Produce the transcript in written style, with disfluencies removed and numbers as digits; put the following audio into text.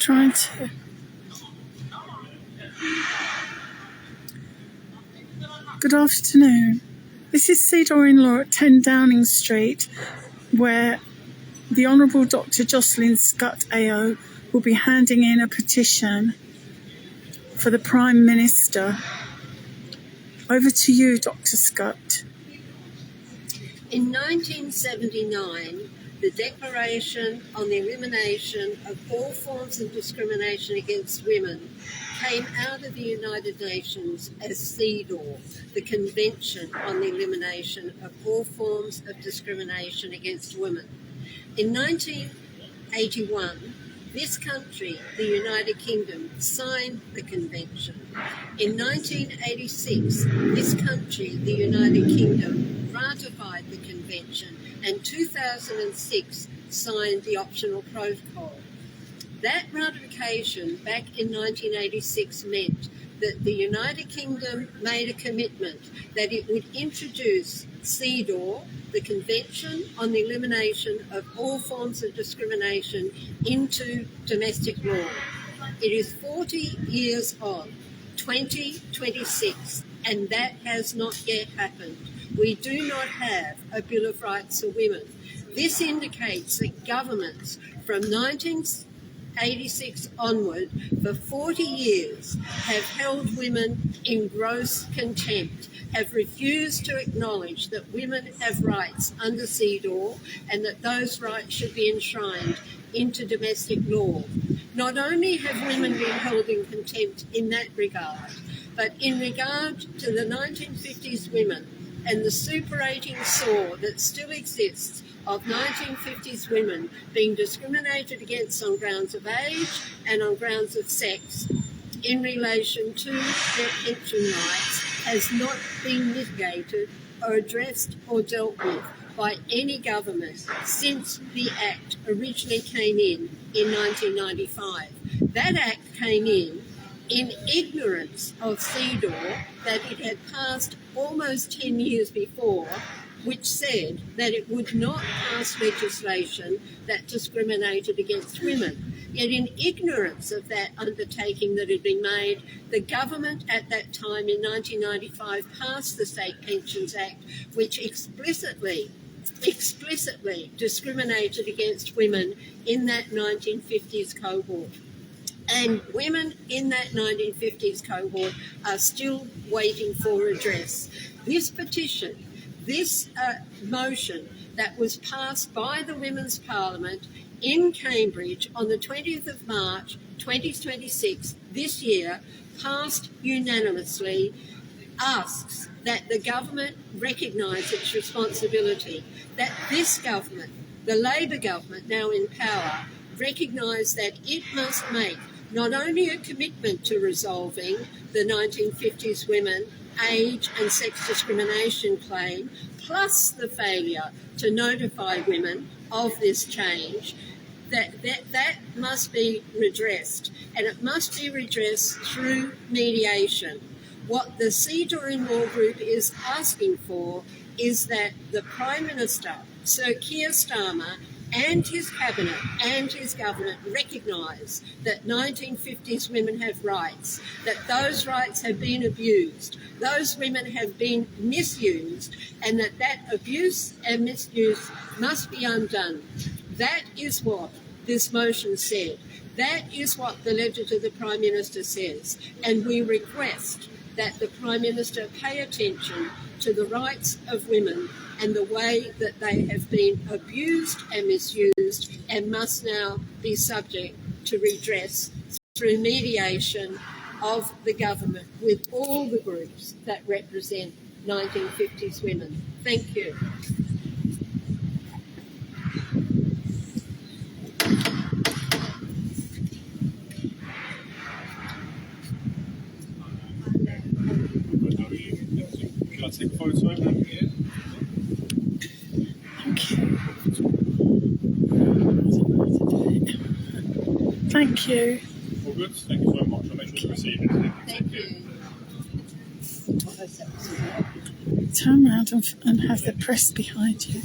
trying to... Good afternoon. This is Cedar in-law at 10 Downing Street, where the Honourable Dr. Jocelynne Scutt AO will be handing in a petition for the Prime Minister. Over to you, Dr. Scutt. In 1979, the Declaration on the Elimination of All Forms of Discrimination Against Women came out of the United Nations as CEDAW, the Convention on the Elimination of All Forms of Discrimination Against Women. In 1981, this country, the United Kingdom, signed the convention. In 1986, this country, the United Kingdom, ratified the convention, and 2006 signed the optional protocol. That ratification back in 1986 meant that the United Kingdom made a commitment that it would introduce CEDAW, the Convention on the Elimination of All Forms of Discrimination, into domestic law. It is 40 years on, 2026, and that has not yet happened. We do not have a Bill of Rights for women. This indicates that governments from 1986 onward for 40 years have held women in gross contempt, have refused to acknowledge that women have rights under CEDAW and that those rights should be enshrined into domestic law. Not only have women been held in contempt in that regard, but in regard to the 1950s women and the superating sore that still exists of 1950s women being discriminated against on grounds of age and on grounds of sex in relation to their pension rights has not been mitigated or addressed or dealt with by any government since the Act originally came in 1995. That Act came in ignorance of CEDAW that it had passed almost 10 years before, which said that it would not pass legislation that discriminated against women. Yet in ignorance of that undertaking that had been made, the government at that time in 1995 passed the State Pensions Act, which explicitly discriminated against women in that 1950s cohort. And women in that 1950s cohort are still waiting for redress. This petition, this motion that was passed by the Women's Parliament in Cambridge on the 20th of March 2026 this year, passed unanimously, asks that the government recognise its responsibility, that this government, the Labor government now in power, recognise that it must make not only a commitment to resolving the 1950s women age and sex discrimination claim, plus the failure to notify women of this change, that must be redressed, and it must be redressed through mediation. What the Cedar in-law group is asking for is that the Prime Minister, Sir Keir Starmer, and his cabinet and his government recognise that 1950s women have rights, that those rights have been abused, those women have been misused, and that abuse and misuse must be undone. That is what this motion said. That is what the letter to the Prime Minister says. And we request that the Prime Minister pay attention to the rights of women and the way that they have been abused and misused and must now be subject to redress through mediation of the government with all the groups that represent 1950s women. Thank you. Can I take a photo of that here? Thank you. All good? Thank you so much. I'll make sure to receive it. Thank you. Turn around and have the press behind you.